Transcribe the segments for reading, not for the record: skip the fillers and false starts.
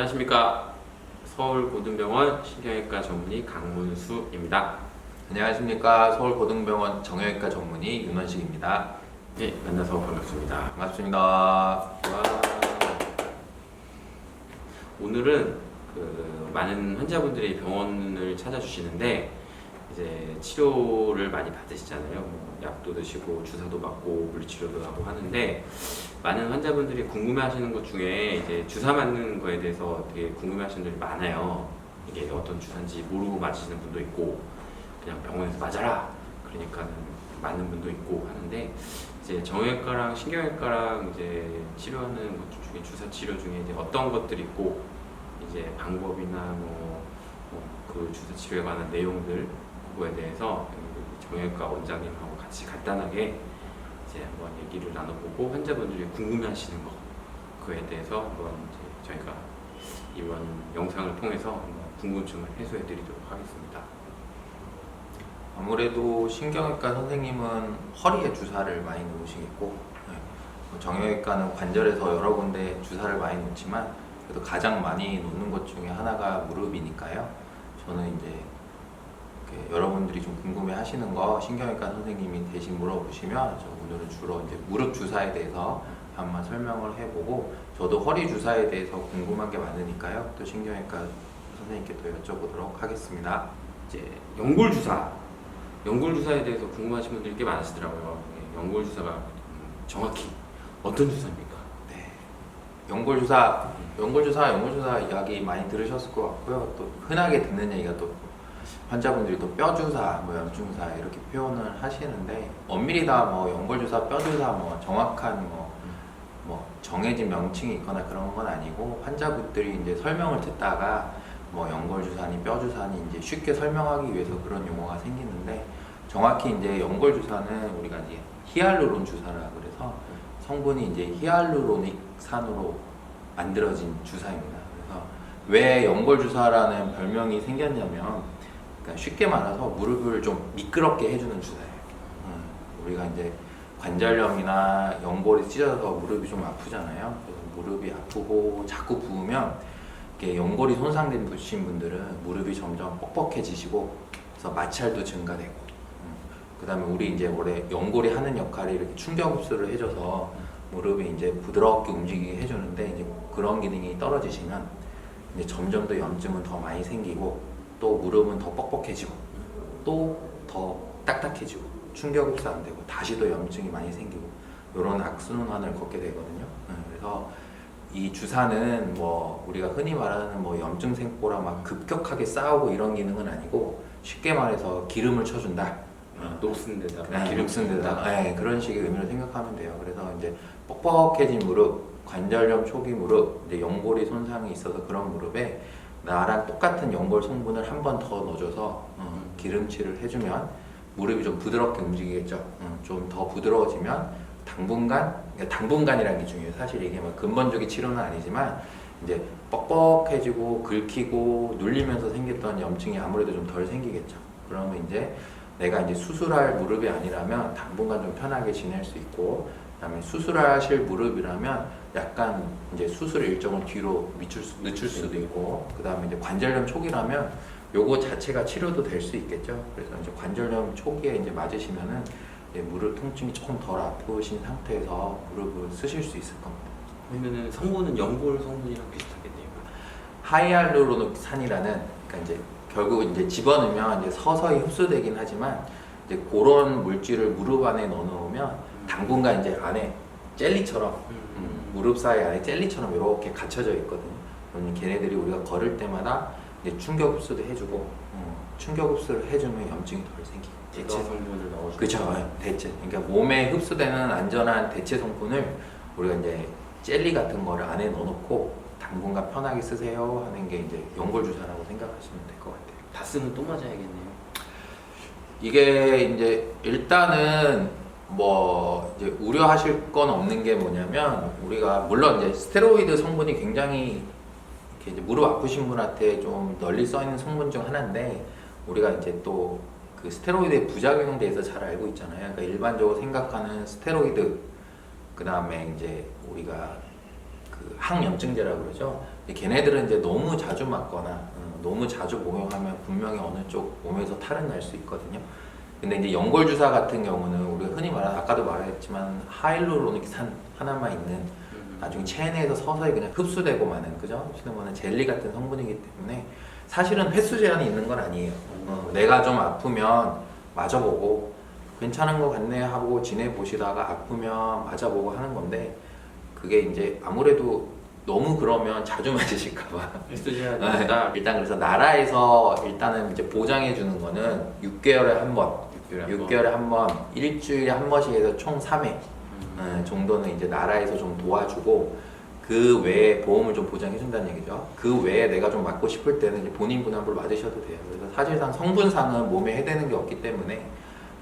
안녕하십니까. 서울고등병원 신경외과 전문의 강문수입니다. 안녕하십니까. 서울고등병원 정형외과 전문의 윤원식입니다. 네, 만나서 반갑습니다. 반갑습니다. 와. 오늘은 많은 환자분들이 병원을 찾아주시는데 이제 치료를 많이 받으시잖아요. 뭐 약도 드시고 주사도 맞고 물리치료도 하고 하는데 많은 환자분들이 궁금해하시는 것 중에 이제 주사 맞는 거에 대해서 되게 궁금해하시는 분들이 많아요. 이게 어떤 주사인지 모르고 맞으시는 분도 있고 그냥 병원에서 맞아라 그러니까는 맞는 분도 있고 하는데 이제 정형외과랑 신경외과랑 이제 치료하는 것 중에 주사 치료 중에 이제 어떤 것들이 있고 이제 방법이나 그 주사 치료에 관한 내용들 그거에 대해서 정형외과 원장님하고 같이 간단하게 이제 한번 얘기를 나눠보고 환자분들이 궁금해하시는 거 그거에 대해서 한번 이제 저희가 이번 영상을 통해서 한번 궁금증을 해소해드리도록 하겠습니다. 아무래도 신경외과 선생님은 허리에 주사를 많이 놓으시겠고 정형외과는 관절에서 여러 군데 주사를 많이 놓지만 그래도 가장 많이 놓는 것 중에 하나가 무릎이니까요. 저는 이제 여러분들이 좀 궁금해 하시는 거 신경외과 선생님이 대신 물어보시면 저 오늘은 주로 이제 무릎 주사에 대해서 한번 설명을 해보고 저도 허리 주사에 대해서 궁금한 게 많으니까요. 또 신경외과 선생님께 또 여쭤보도록 하겠습니다. 이제 연골 주사에 대해서 궁금하신 분들이 꽤 많으시더라고요. 연골 주사가 정확히 어떤 주사입니까? 네. 연골 주사 이야기 많이 들으셨을 것 같고요. 또 흔하게 듣는 얘기가 또 환자분들이 또 뼈 주사, 염증 주사 이렇게 표현을 하시는데 엄밀히 다 연골 주사, 뼈 주사 정확한 정해진 명칭이 있거나 그런 건 아니고 환자분들이 이제 설명을 듣다가 연골 주사니 뼈 주사니 이제 쉽게 설명하기 위해서 그런 용어가 생기는데 정확히 이제 연골 주사는 우리가 이제 히알루론 주사라 그래서 성분이 이제 히알루로닉산으로 만들어진 주사입니다. 그래서 왜 연골 주사라는 별명이 생겼냐면 그러니까 쉽게 말해서 무릎을 좀 미끄럽게 해주는 주사예요. 우리가 이제 관절염이나 연골이 찢어져서 무릎이 좀 아프잖아요. 그래서 무릎이 아프고 자꾸 부으면 이렇게 연골이 손상된 분들은 무릎이 점점 뻑뻑해지시고 그래서 마찰도 증가되고 그 다음에 우리 이제 원래 연골이 하는 역할이 이렇게 충격 흡수를 해줘서 무릎이 이제 부드럽게 움직이게 해주는데 이제 그런 기능이 떨어지시면 이제 점점 더 염증은 더 많이 생기고 또 무릎은 더 뻑뻑해지고 또 더 딱딱해지고 충격 흡수 안 되고 다시 더 염증이 많이 생기고 이런 악순환을 걷게 되거든요. 그래서 이 주사는 우리가 흔히 말하는 염증 생포랑 막 급격하게 싸우고 이런 기능은 아니고 쉽게 말해서 기름을 쳐준다. 녹슨 데다가 기름 쓴 데다 그런 식의 의미로 생각하면 돼요. 그래서 이제 뻑뻑해진 무릎, 관절염 초기 무릎, 이제 연골이 손상이 있어서 그런 무릎에 나랑 똑같은 연골 성분을 한 번 더 넣어줘서 기름칠을 해주면 무릎이 좀 부드럽게 움직이겠죠. 좀 더 부드러워지면 당분간이라는 게 중요해요. 사실 이게 근본적인 치료는 아니지만 이제 뻑뻑해지고 긁히고 눌리면서 생겼던 염증이 아무래도 좀 덜 생기겠죠. 그러면 이제 내가 이제 수술할 무릎이 아니라면 당분간 좀 편하게 지낼 수 있고, 그다음에 수술하실 무릎이라면 약간 이제 수술 일정을 뒤로 늦출 수도 있고, 그다음에 이제 관절염 초기라면 요거 자체가 치료도 될 수 있겠죠. 그래서 이제 관절염 초기에 이제 맞으시면은 이제 무릎 통증이 조금 덜 아프신 상태에서 무릎을 쓰실 수 있을 겁니다. 그러면은 성분은 연골 성분이랑 비슷하겠네요. 하이알루로닉산이라는 그러니까 이제 결국 이제 집어넣으면 이제 서서히 흡수되긴 하지만 이제 그런 물질을 무릎 안에 넣어놓으면 당분간 이제 안에 젤리처럼 무릎 사이 안에 젤리처럼 이렇게 갇혀져 있거든요. 그러면 걔네들이 우리가 걸을 때마다 이제 충격 흡수도 해주고 충격 흡수를 해주면 염증이 덜 생기고 대체 성분을 넣어주고 그렇죠. 대체 그러니까 몸에 흡수되는 안전한 대체 성분을 우리가 이제 젤리 같은 거를 안에 넣어놓고 당분간 편하게 쓰세요 하는 게 이제 연골 주사라고 생각하시면 될 것 같아요. 다 쓰면 또 맞아야겠네요. 이게 이제 일단은 이제 우려하실 건 없는 게 뭐냐면 우리가 물론 이제 스테로이드 성분이 굉장히 이렇게 이제 무릎 아프신 분한테 좀 널리 써 있는 성분 중 하나인데 우리가 이제 또 그 스테로이드의 부작용에 대해서 잘 알고 있잖아요. 그러니까 일반적으로 생각하는 스테로이드 그 다음에 이제 우리가 그 항염증제라고 그러죠. 근데 걔네들은 이제 너무 자주 맞거나 너무 자주 복용하면 분명히 어느 쪽 몸에서 탈은 날 수 있거든요. 근데 이제 연골 주사 같은 경우는 우리가 흔히 말하는 아까도 말했지만 하이루로닉산 하나만 있는 나중에 체내에서 서서히 그냥 흡수되고 마는 그죠? 시는 젤리 같은 성분이기 때문에 사실은 횟수 제한이 있는 건 아니에요. 내가 좀 아프면 맞아보고 괜찮은 것 같네 하고 지내보시다가 아프면 맞아보고 하는 건데 그게 이제 아무래도 너무 그러면 자주 맞으실까봐 횟수제한이 있다. 일단 그래서 나라에서 일단은 이제 보장해 주는 거는 6개월에 한 번, 6개월에 한 번, 일주일에 한 번씩 해서 총 3회 정도는 이제 나라에서 좀 도와주고 그 외에 보험을 좀 보장해 준다는 얘기죠. 그 외에 내가 좀 맞고 싶을 때는 이제 본인 분할부로 맞으셔도 돼요. 그래서 사실상 성분상은 몸에 해대는 게 없기 때문에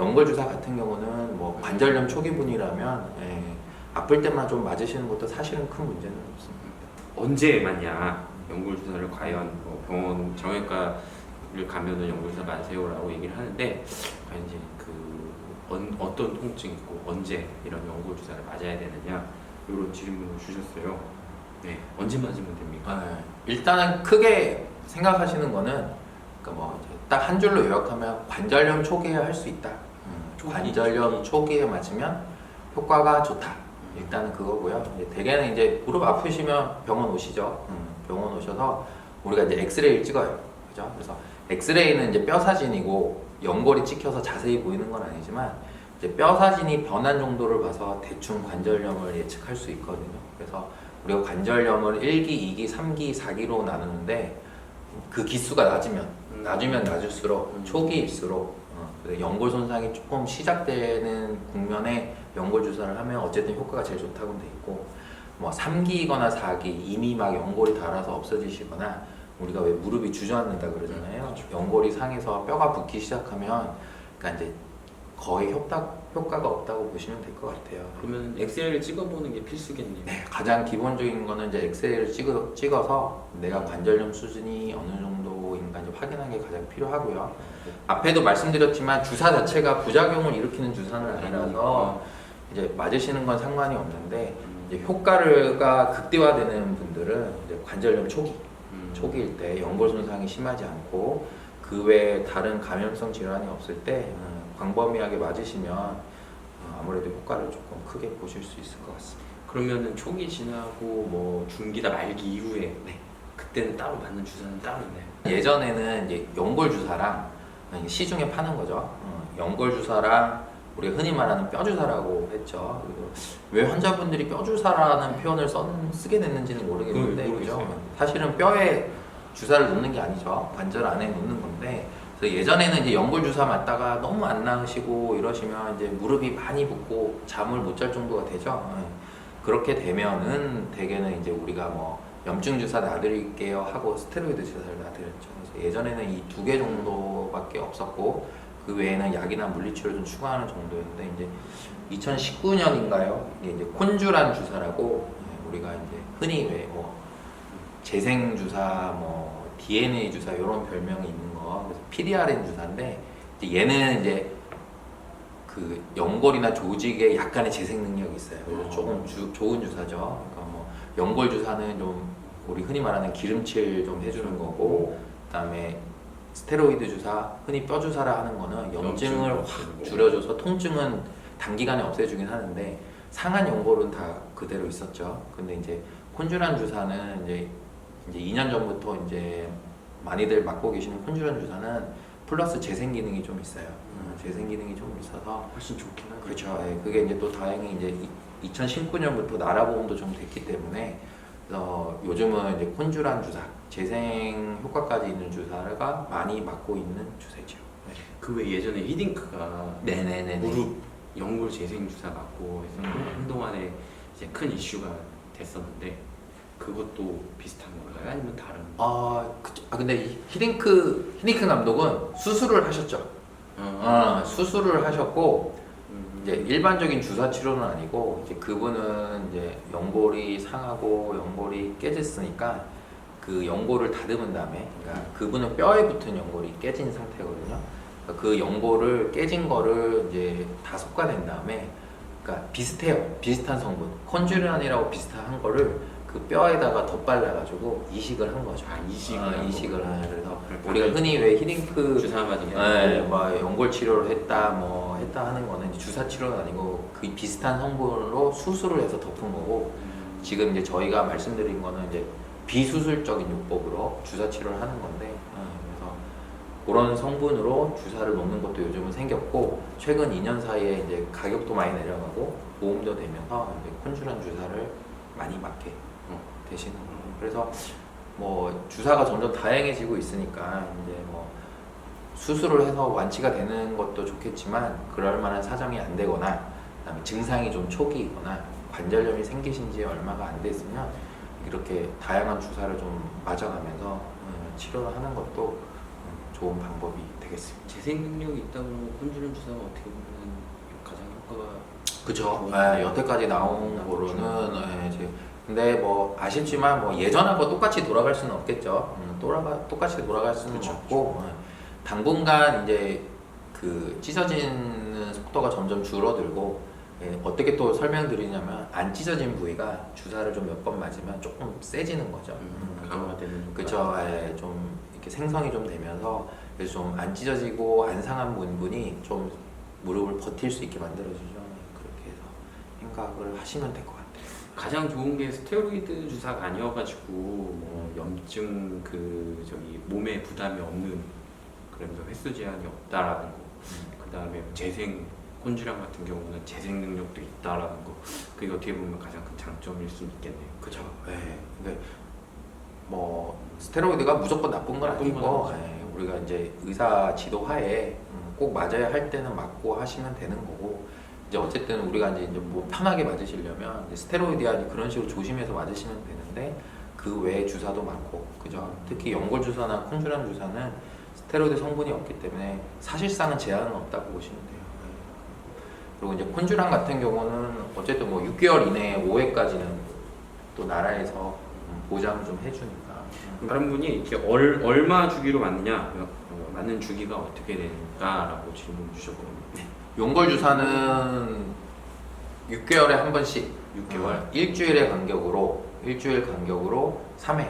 연골 주사 같은 경우는 뭐 관절염 초기분이라면 아플 때만 좀 맞으시는 것도 사실은 큰 문제는 없습니다. 언제 맞냐? 연골 주사를 과연 뭐 병원 정형외과를 가면은 연골 주사 맞으세요라고 얘기를 하는데 과연 이제 어떤 통증이 있고 언제 이런 연골 주사를 맞아야 되느냐 이런 질문을 주셨어요. 네, 언제 맞으면 됩니까? 일단은 크게 생각하시는 거는 그러니까 뭐 딱 한 줄로 요약하면 관절염 초기에 할 수 있다. 관절염 초기에 맞으면 효과가 좋다. 일단은 그거고요. 이제 대개는 이제 무릎 아프시면 병원 오시죠. 병원 오셔서 우리가 이제 엑스레이를 찍어요. 그죠? 그래서 엑스레이는 이제 뼈 사진이고 연골이 찍혀서 자세히 보이는 건 아니지만 이제 뼈 사진이 변한 정도를 봐서 대충 관절염을 예측할 수 있거든요. 그래서 우리가 관절염을 1기, 2기, 3기, 4기로 나누는데 그 기수가 낮으면 낮을수록 초기일수록 연골 손상이 조금 시작되는 국면에 연골 주사를 하면 어쨌든 효과가 제일 좋다고 돼 있고 뭐 3기거나 4기 이미 막 연골이 닳아서 없어지시거나 우리가 왜 무릎이 주저앉는다 그러잖아요. 연골이 상해서 뼈가 붓기 시작하면 그러니까 이제 거의 효과가 없다고 보시면 될 것 같아요. 그러면 엑스레이를 찍어보는 게 필수겠네요. 네, 가장 기본적인 거는 이제 엑스레이를 찍어서 내가 관절염 수준이 어느 정도인가 이제 확인하는 게 가장 필요하고요. 앞에도 말씀드렸지만 주사 자체가 부작용을 일으키는 주사는 아니라서 이제 맞으시는 건 상관이 없는데 이제 효과가 극대화되는 분들은 이제 관절염 초기일 때 연골 손상이 심하지 않고 그 외에 다른 감염성 질환이 없을 때 광범위하게 맞으시면 아무래도 효과를 조금 크게 보실 수 있을 것 같습니다. 그러면은 초기 지나고 뭐 중기다 말기 이후에 그때는 따로 맞는 주사는 따로 있나요? 예전에는 이제 연골 주사랑 시중에 파는 거죠. 연골 주사랑 우리가 흔히 말하는 뼈 주사라고 했죠. 그리고 왜 환자분들이 뼈 주사라는 표현을 쓰게 됐는지는 모르겠는데, 그죠? 사실은 뼈에 주사를 놓는 게 아니죠. 관절 안에 놓는 건데, 그래서 예전에는 이제 연골 주사 맞다가 너무 안 나으시고 이러시면 이제 무릎이 많이 붓고 잠을 못 잘 정도가 되죠. 그렇게 되면은 대개는 이제 우리가 뭐 염증 주사 놔드릴게요 하고 스테로이드 주사를 놔드렸죠. 그래서 예전에는 이 2개 정도밖에 없었고 그 외에는 약이나 물리치료를 좀 추가하는 정도였는데 이제 2019년인가요? 이게 이제 콘주란 주사라고 우리가 이제 흔히 왜 뭐 재생 주사, 뭐 DNA 주사 이런 별명이 있는 거, 그래서 PDRN 주사인데 이제 얘는 이제 그 연골이나 조직에 약간의 재생 능력이 있어요. 그래서 조금 좋은 주사죠. 그러니까 뭐 연골 주사는 좀 우리 흔히 말하는 기름칠 좀 해주는 거고, 그다음에 스테로이드 주사, 흔히 뼈 주사라 하는 거는 염증을 확 줄여줘서 통증은 단기간에 없애주긴 하는데 상한 연골은 다 그대로 있었죠. 근데 이제 콘주란 주사는 이제 2년 전부터 이제 많이들 맞고 계시는 콘주란 주사는 플러스 재생 기능이 좀 있어요. 재생 기능이 좀 있어서 훨씬 좋긴 하죠. 그렇죠. 예, 그게 이제 또 다행히 이제 2019년부터 나라 보험도 좀 됐기 때문에 요즘은 이제 콘주란 주사, 재생 효과까지 있는 주사가 많이 맞고 있는 주사죠. 네. 그 외 예전에 히딩크가 네네네. 무릎 연골 재생 주사 맞고 해서 한동안에 이제 큰 이슈가 됐었는데 그것도 비슷한 건가요? 아니면 다른? 근데 히딩크 감독은 수술을 하셨죠. 수술을 하셨고 이제 일반적인 주사 치료는 아니고 이제 그분은 이제 연골이 상하고 연골이 깨졌으니까 그 연골을 다듬은 다음에, 그러니까 그분은 뼈에 붙은 연골이 깨진 상태거든요. 그러니까 그 연골을 깨진 거를 이제 다 솎아낸 다음에, 그러니까 비슷해요. 비슷한 성분, 콘주란이라고 비슷한 거를 그 뼈에다가 덧발라가지고 이식을 한 거죠. 이식을 그래서 우리가 흔히 왜 히딩크 주사 맞은 게 뭐 연골 치료를 했다 하는 거는 주사 치료는 아니고 그 비슷한 성분으로 수술을 해서 덮은 거고 지금 이제 저희가 말씀드린 거는 이제 비수술적인 요법으로 주사 치료를 하는 건데 그래서 그런 성분으로 주사를 놓는 것도 요즘은 생겼고 최근 2년 사이에 이제 가격도 많이 내려가고 보험도 되면서 이제 콘쥬란 주사를 많이 맞게 되시는 거예요. 그래서 뭐 주사가 점점 다양해지고 있으니까 이제 뭐 수술을 해서 완치가 되는 것도 좋겠지만 그럴 만한 사정이 안 되거나 그다음에 증상이 좀 초기이거나 관절염이 생기신 지 얼마가 안 됐으면 이렇게 다양한 주사를 좀 맞아가면서 치료를 하는 것도 좋은 방법이 되겠습니다. 재생 능력이 있다고 콘쥬란 주사가 어떻게 보면 가장 효과가 그쵸. 여태까지 나온 거로는 이제 근데 뭐 아쉽지만 뭐 예전하고 똑같이 돌아갈 수는 없겠죠. 똑같이 돌아갈 수는 그쵸, 없고 당분간 이제 그 찢어지는 속도가 점점 줄어들고 어떻게 또 설명드리냐면 안 찢어진 부위가 주사를 좀 몇 번 맞으면 조금 세지는 거죠. 강화가 되는 그쵸. 좀 이렇게 생성이 좀 되면서 그래서 좀 안 찢어지고 안 상한 부분이 좀 무릎을 버틸 수 있게 만들어주죠. 그렇게 해서 생각을 하시면 될 것 같아요. 가장 좋은 게 스테로이드 주사가 아니어가지고 뭐 염증 몸에 부담이 없는 그러면서 횟수 제한이 없다라는 거. 그 다음에 재생 콘쥬란 같은 경우는 재생 능력도 있다라는 거. 그게 어떻게 보면 가장 큰 장점일 수 있겠네요. 그렇죠. 근데 뭐 스테로이드가 무조건 나쁜 건 나쁜 건 아니고 아니죠. 우리가 이제 의사 지도하에 꼭 맞아야 할 때는 맞고 하시면 되는 거고 이제 어쨌든 우리가 이제 뭐 편하게 맞으시려면 이제 스테로이드 아니 그런 식으로 조심해서 맞으시면 되는데 그 외에 주사도 많고 그죠. 특히 연골 주사나 콘쥬란 주사는 스테로이드 성분이 없기 때문에 사실상은 제한은 없다고 보시면 돼요. 그리고 이제 콘쥬란 같은 경우는 어쨌든 뭐 6개월 이내에 5회까지는 또 나라에서 보장을 좀 해주니까. 다른 분이 이렇게 얼마 주기로 맞느냐, 맞는 주기가 어떻게 되는가라고 질문 주셨거든요. 연골 주사는 6개월에 한 번씩 6개월? 일주일 간격으로 3회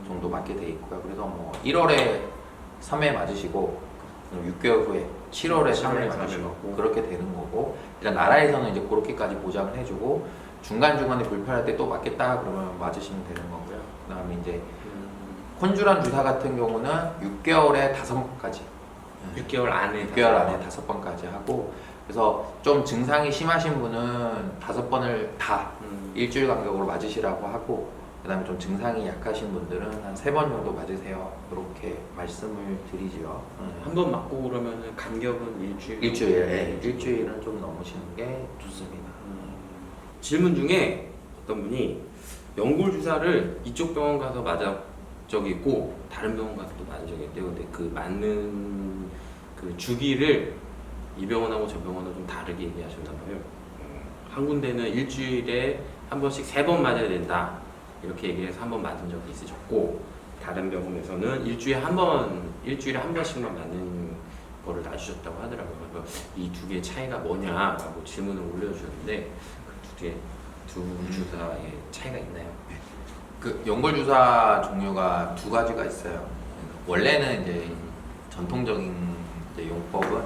정도 맞게 돼 있고요. 그래서 뭐 1월에 3회 맞으시고 6개월 후에 7월에 3회 맞으시고 그렇게 되는 거고 일단 나라에서는 이제 그렇게까지 보장을 해주고 중간중간에 불편할 때 또 맞겠다 그러면 맞으시면 되는 거고요. 그 다음에 이제 콘쥬란 주사 같은 경우는 6개월에 5번까지 6개월 안에 5번까지 하고 그래서 좀 증상이 심하신 분은 5번을 다 일주일 간격으로 맞으시라고 하고 그 다음에 좀 증상이 약하신 분들은 한 3번 정도 맞으세요. 이렇게 말씀을 드리지요. 한 번 맞고 그러면 간격은 일주일? 일주일은 좀 넘으시는 게 좋습니다. 질문 중에 어떤 분이 연골 주사를 이쪽 병원 가서 맞아 적이 있고 다른 병원 가서 또 맞은 적이 있대요. 근데 그 맞는 그 주기를 이 병원하고 저 병원은 좀 다르게 얘기하셨나 봐요. 한 군데는 일주일에 한 번씩 3번 맞아야 된다 이렇게 얘기해서 한 번 맞은 적이 있으셨고 다른 병원에서는 일주일에 한 번씩만 맞는 거를 놔주셨다고 하더라고요. 그래서 이 두 개의 차이가 뭐냐라고 질문을 올려주셨는데 그 두 주사의 차이가 있나요? 그 연골 주사 종류가 2가지가 있어요. 원래는 이제 전통적인 이제 용법은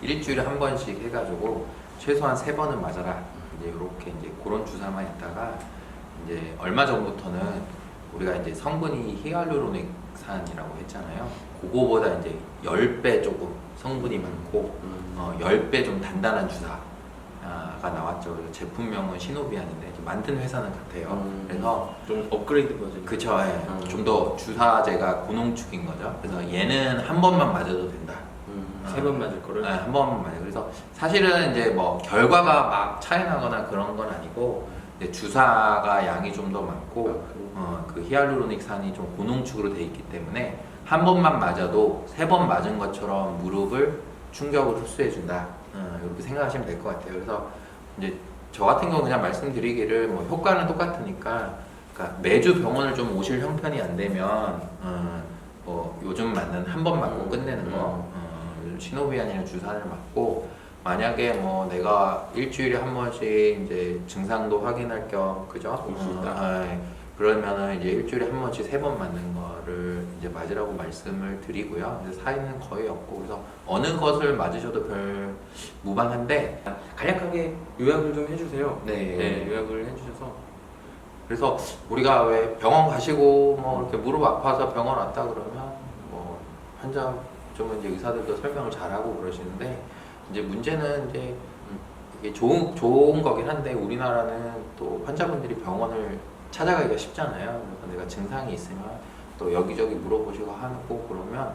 일주일에 한 번씩 해가지고 최소한 3번은 맞아라. 이제 이렇게 이제 그런 주사만 있다가 이제 얼마 전부터는 우리가 이제 성분이 히알루로닉산이라고 했잖아요. 그거보다 이제 10배 조금 성분이 많고 10배 좀 단단한 주사가 나왔죠. 그래서 제품명은 시노비안인데 만든 회사는 같아요. 그래서 좀 업그레이드 버전. 그쵸. 좀 더 주사제가 고농축인 거죠. 그래서 얘는 한 번만 맞아도 된다. 3번 맞을 거를? 한 번만 맞아요. 그래서 사실은 이제 뭐 결과가 막 차이 나거나 그런 건 아니고 이제 주사가 양이 좀 더 많고 그 히알루로닉산이 좀 고농축으로 돼 있기 때문에 한 번만 맞아도 3번 맞은 것처럼 무릎을 충격을 흡수해 준다. 이렇게 생각하시면 될 것 같아요. 그래서 이제 저 같은 경우 그냥 말씀드리기를 뭐 효과는 똑같으니까 그러니까 매주 병원을 좀 오실 형편이 안 되면 뭐 요즘 맞는 한 번 맞고 끝내는 거 요즘 시노비안이나 주사를 맞고 만약에 뭐 내가 일주일에 한 번씩 이제 증상도 확인할 겸 그죠? 올 수 있다. 그러면은 이제 일주일에 한 번씩 3번 맞는 거를 이제 맞으라고 말씀을 드리고요. 근데 사인은 거의 없고 그래서 어느 것을 맞으셔도 별 무방한데 간략하게 요약을 좀 해주세요. 네. 네, 요약을 해주셔서. 그래서 우리가 왜 병원 가시고 뭐 이렇게 무릎 아파서 병원 왔다 그러면 뭐 환자 좀 이제 의사들도 설명을 잘하고 그러시는데 이제 문제는 이제 이게 좋은 거긴 한데 우리나라는 또 환자분들이 병원을 찾아가기가 쉽잖아요. 그래서 내가 증상이 있으면 또 여기저기 물어보시고 하고 그러면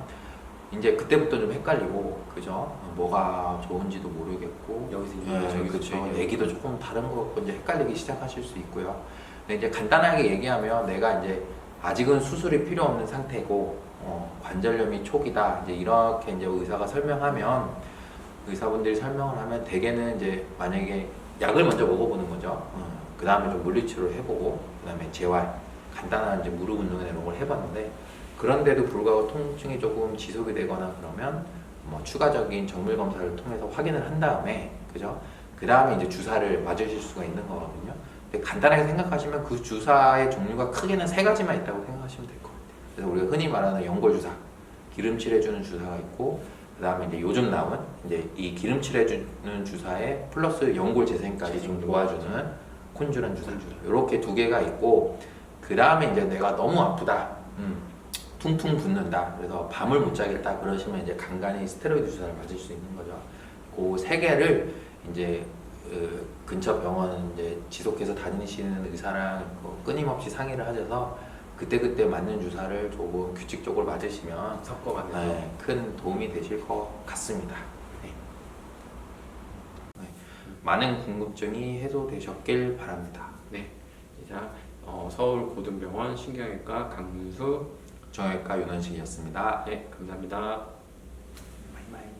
이제 그때부터 좀 헷갈리고 그죠? 뭐가 좋은지도 모르겠고 여기서 예, 저기서 그렇죠. 저기. 얘기도 조금 다른 것 같고 이제 헷갈리기 시작하실 수 있고요. 근데 이제 간단하게 얘기하면 내가 이제 아직은 수술이 필요 없는 상태고 관절염이 초기다 이제 이렇게 이제 의사가 설명하면 의사분들이 설명을 하면 대개는 이제 만약에 약을 먼저 먹어보는 거죠. 그 다음에 좀 물리치료를 해보고 그 다음에 재활 간단한 이제 무릎 운동이나 이런 걸 해봤는데 그런데도 불구하고 통증이 조금 지속이 되거나 그러면 뭐 추가적인 정밀 검사를 통해서 확인을 한 다음에 그죠? 그 다음에 이제 주사를 맞으실 수가 있는 거거든요. 근데 간단하게 생각하시면 그 주사의 종류가 크게는 3가지만 있다고 생각하시면 될 것 같아요. 그래서 우리가 흔히 말하는 연골 주사, 기름칠해주는 주사가 있고 그 다음에 이제 요즘 나온 이제 이 기름칠해주는 주사에 플러스 연골 재생까지 좀 도와주는 콘주란 주사 이렇게 2개가 있고 그 다음에 이제 내가 너무 아프다 퉁퉁 붓는다 그래서 밤을 못 자겠다 그러시면 이제 간간히 스테로이드 주사를 맞을 수 있는 거죠. 그 3개를 이제 근처 병원 이제 지속해서 다니시는 의사랑 끊임없이 상의를 하셔서 그때 맞는 주사를 조금 규칙적으로 맞으시면 섞어 맞는 네, 큰 도움이 되실 것 같습니다. 네. 네. 많은 궁금증이 해소되셨길 바랍니다. 네. 자, 서울고등병원 신경외과 강문수. 정형외과 윤원식이었습니다. 네, 감사합니다. 바이바이.